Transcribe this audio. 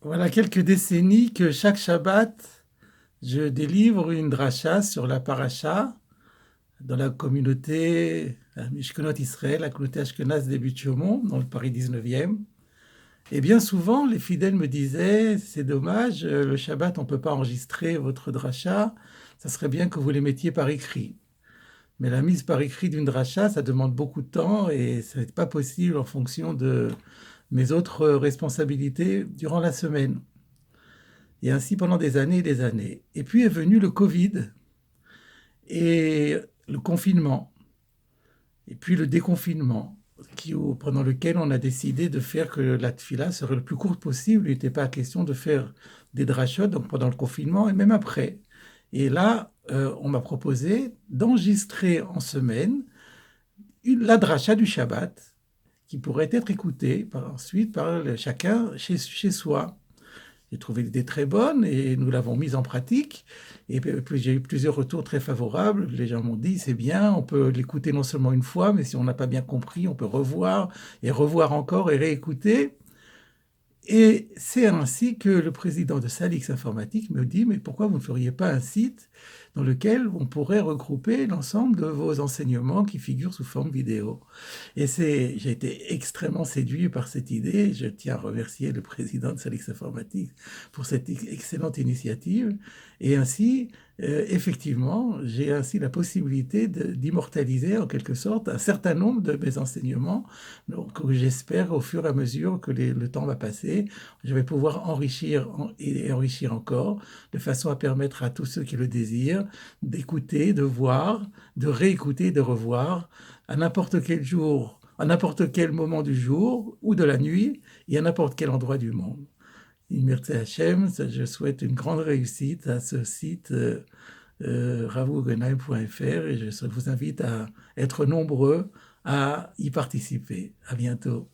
Voilà quelques décennies que chaque Shabbat, je délivre une dracha sur la paracha dans la communauté Mishkenot Israël, la communauté Ashkenaz des Buttes-Chaumont, dans le Paris 19e. Et bien souvent, les fidèles me disaient, c'est dommage, le Shabbat, on ne peut pas enregistrer votre dracha, ça serait bien que vous les mettiez par écrit. Mais la mise par écrit d'une dracha, ça demande beaucoup de temps et ce n'est pas possible en fonction de mes autres responsabilités durant la semaine. Et ainsi pendant des années et des années. Et puis est venu le Covid et le confinement, et puis le déconfinement, pendant lequel on a décidé de faire que la tfila serait le plus courte possible. Il n'était pas question de faire des drachot, donc pendant le confinement et même après. Et là, on m'a proposé d'enregistrer en semaine la dracha du Shabbat, qui pourrait être écoutée ensuite par chacun chez soi. J'ai trouvé l'idée très bonne et nous l'avons mise en pratique. Et puis j'ai eu plusieurs retours très favorables. Les gens m'ont dit c'est bien, on peut l'écouter non seulement une fois, mais si on n'a pas bien compris, on peut revoir et revoir encore et réécouter. Et c'est ainsi que le président de Salix Informatique me dit, mais pourquoi vous ne feriez pas un site dans lequel on pourrait regrouper l'ensemble de vos enseignements qui figurent sous forme vidéo? Et j'ai été extrêmement séduit par cette idée. Je tiens à remercier le président de Salix Informatique pour cette excellente initiative. Et ainsi, effectivement, j'ai ainsi la possibilité d'immortaliser en quelque sorte un certain nombre de mes enseignements, donc j'espère au fur et à mesure que le temps va passer, je vais pouvoir enrichir et enrichir encore, de façon à permettre à tous ceux qui le désirent d'écouter, de voir, de réécouter, de revoir à n'importe quel jour, à n'importe quel moment du jour ou de la nuit et à n'importe quel endroit du monde. Merci Hachem, je souhaite une grande réussite à ce site ravougenaim.fr et je vous invite à être nombreux à y participer. À bientôt.